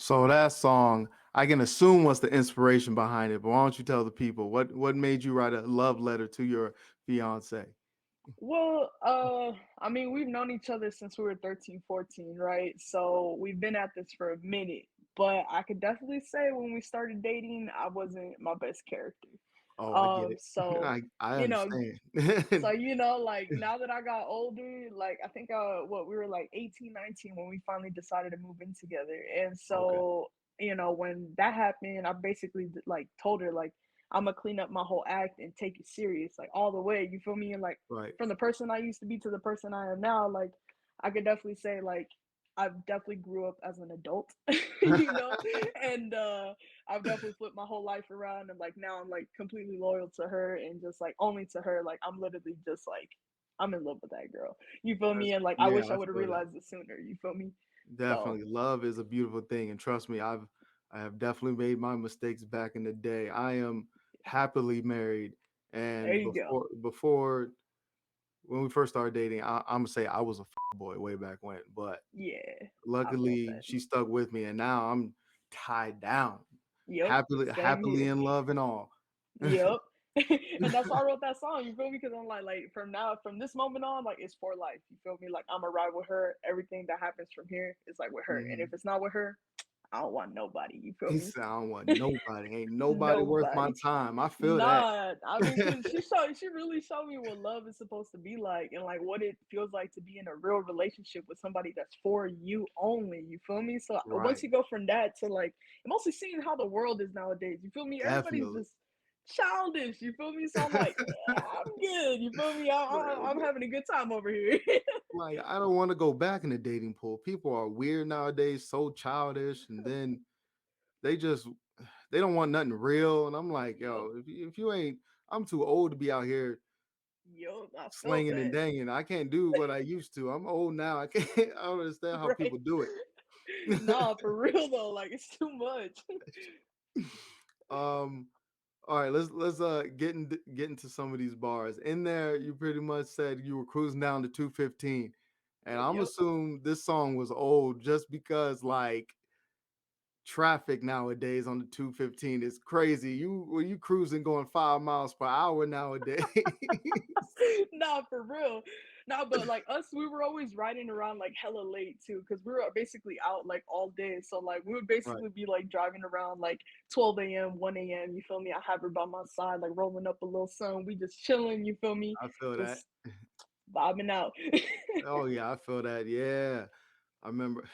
So that song, I can assume what's the inspiration behind it, but why don't you tell the people what made you write a love letter to your fiance? Well, I mean, we've known each other since we were 13, 14, right? So we've been at this for a minute. But I could definitely say when we started dating, I wasn't my best character. Oh, I get Um, it. so, I you know, understand. like now that I got older, like I think we were like 18, 19 when we finally decided to move in together. And Okay. so, when that happened, I basically like told her like I'm gonna clean up my whole act and take it serious, like all the way. You feel me? And like Right. from the person I used to be to the person I am now, like I could definitely say like I've definitely grew up as an adult, you know, and I've definitely flipped my whole life around, and like now I'm like completely loyal to her and just like only to her. Like I'm literally just like I'm in love with that girl. You feel me? And like I Yeah, wish I I would have feel that. realized it sooner. You feel me? So Definitely. Love is a beautiful thing. And trust me, I have definitely made my mistakes back in the day. I am happily married. there And you go. before when we first started dating, I'm gonna say I was a boy way back when. But Yeah, I felt luckily that. she stuck with me and now I'm tied down. Yep, same Happily here. in love and all. Yep. And that's why I wrote that song. You feel me? Because I'm like from this moment on, like it's for life. You feel me? Like I'm gonna ride with her. Everything that happens from here is like with her. And if Mhm. it's not with her, I don't want nobody. You feel He me? said, I don't want nobody. Ain't nobody worth my Nobody. time. I feel that. Nah, I mean, cause she really showed me what love is supposed to be like, and like what it feels like to be in a real relationship with somebody that's for you only. You feel me? So once Right. you go from that to like, mostly seeing how the world is nowadays. You feel me? Everybody's Definitely. just childish. You feel me? So I'm like, I'm good. You feel me? I'm having a good time over here. Like, I don't want to go back in the dating pool. People are weird nowadays, so childish, and then they just they don't want nothing real. And I'm like, Yup, yo, if you ain't, I'm too old to be out here yup. I felt slinging and that. danging. I can't do what I used to. I'm old now. I can't. I don't understand how Right? people do it. Nah, for real though. Like it's too much. um. All right, let's get into some of these bars. In there, you pretty much said you were cruising down to 215. And I'm Yep. assuming this song was old just because like traffic nowadays on the 215 is crazy. You were you cruising going 5 miles per hour nowadays. Nah, for real. Nah, but like us, we were always riding around like hella late too, because we were basically out like all day. So like we would Right. basically be like driving around like 12 a.m., 1 a.m. You feel me? I have her by my side, like rolling up a little sun. We just chilling. You feel me? I feel that. Just vibing out. Oh yeah, I feel that. Yeah. I remember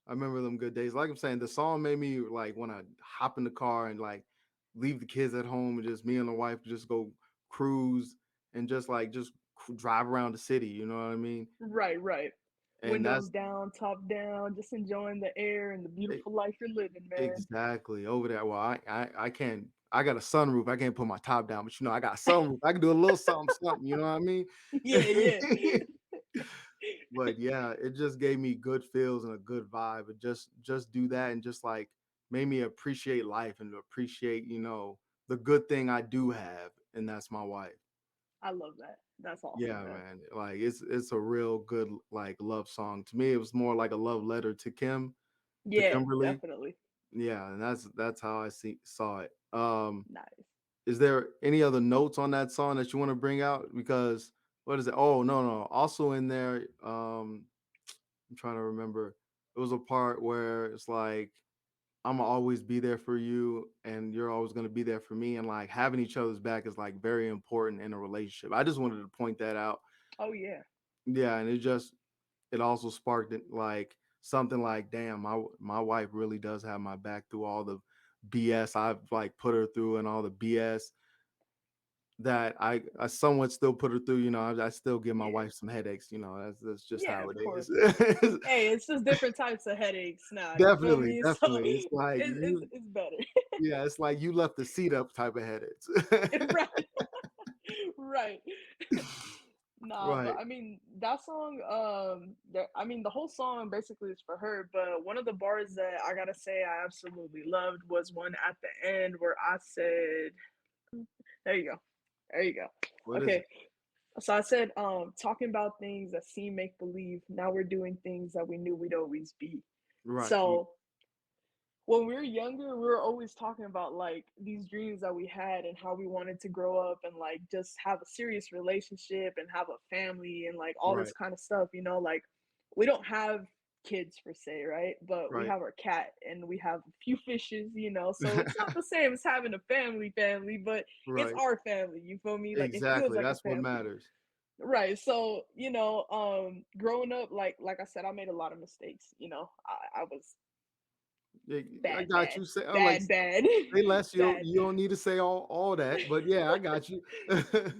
I remember them good days. Like I'm saying, the song made me like want to hop in the car and like leave the kids at home and just me and the wife just go cruise and just drive around the city. You know what I mean? Right, right. And Windows that's down, top down, just enjoying the air and the e- beautiful life you're living, man. exactly over there. Well, I can't. I got a sunroof. I can't put my top down, but I got a sunroof. I can do a little something, something. You know what I mean? Yeah, yeah. But yeah, it just gave me good feels and a good vibe. It just do that and just like made me appreciate life and appreciate, the good thing I do have, and that's my wife. I love that. That's awesome, Yeah, man. man. Like it's a real good like love song. To me, it was more like a love letter to Yeah, Kimberly. definitely. Yeah, and that's how I saw it. Nice. Is there any other notes on that song that you want to bring out? Because what is it? Oh, no, no. Also in there, I'm trying to remember. It was a part where it's like, I'm gonna always be there for you, and you're always gonna be there for me. And like having each other's back is like very important in a relationship. I just wanted to point that out. Oh yeah. Yeah, and it also sparked it like something like, damn, my wife really does have my back through all the BS I've like put her through and all the BS that I somewhat still put her through. I still give my Yeah. wife some headaches. That's just Yeah, how of it course. is. Hey, it's just different types of headaches now. You feel Definitely, me? So definitely. It's like it's better. yeah, it's like you left the seat up type of headaches. Right. Right. Nah, but Right. I mean that song, I mean the whole song basically is for her, but one of the bars that I gotta say I absolutely loved was one at the end where I said, there you go. There you go. What is Okay. it? So I said, talking about things that seem make believe. Now we're doing things that we knew we'd always be. Right. So when we were younger, we were always talking about like these dreams that we had and how we wanted to grow up and like just have a serious relationship and have a family and like all this Right, kind of stuff, you know, like we don't have kids per se, right? But we right, have our cat and we have a few fishes, you know. So it's not the same as having a family, but it's right. our family, you feel me? Like it feels Exactly. like a That's what family. matters. Right. So, you know, growing up, like I said, I made a lot of mistakes, you know. I was Yeah, I bad, got bad, you. Say, like, bad, bad, say less. bad, You don't bad. need to say all that, but yeah, I got you.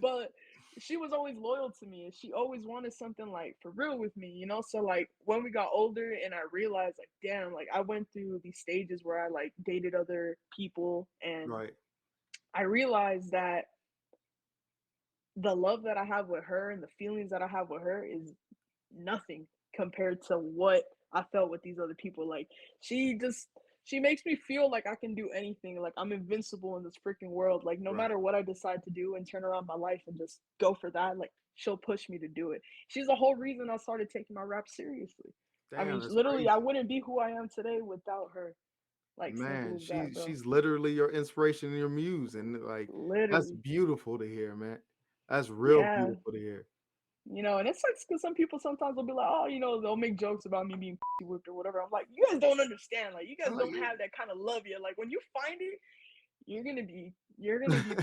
But she was always loyal to me and she always wanted something like for real with me, you know? So like when we got older and I realized like damn, like I went through these stages where I like dated other people and Right, I realized that the love that I have with her and the feelings that I have with her is nothing compared to what I felt with these other people. Like she just she makes me feel like I can do anything. Like I'm invincible in this freaking world. Like no right. matter what I decide to do and turn around my life and just go for that, like she'll push me to do it. She's the whole reason I started taking my rap seriously. I Damn, mean, that's literally, I crazy. wouldn't be who I am today without her. Like simple Man, as that, bro. she's literally your inspiration and your muse, and like that's Literally, beautiful to hear, man. That's real yeah. beautiful to hear. You know, and it sucks because some people sometimes will be like, oh, you know, they'll make jokes about me being whipped or whatever. I'm like, you guys don't understand. Like, you guys I'm like, don't have that kind of love yet. Like, when you find it, you're gonna be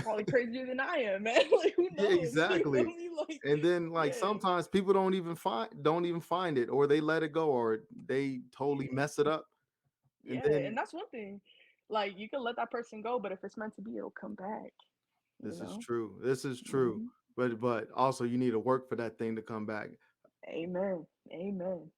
probably crazier than I am, man. Like, who yeah, knows? You feel exactly. me? Like, And then like yeah, sometimes people don't even find it, or they let it go, or they totally yeah, mess it up. And yeah. And then that's one thing. Like, you can let that person go, but if it's meant to be, it'll come back. You this is know. true. This is true. Hmm. But also you need to work for that thing to come back. Amen. Amen.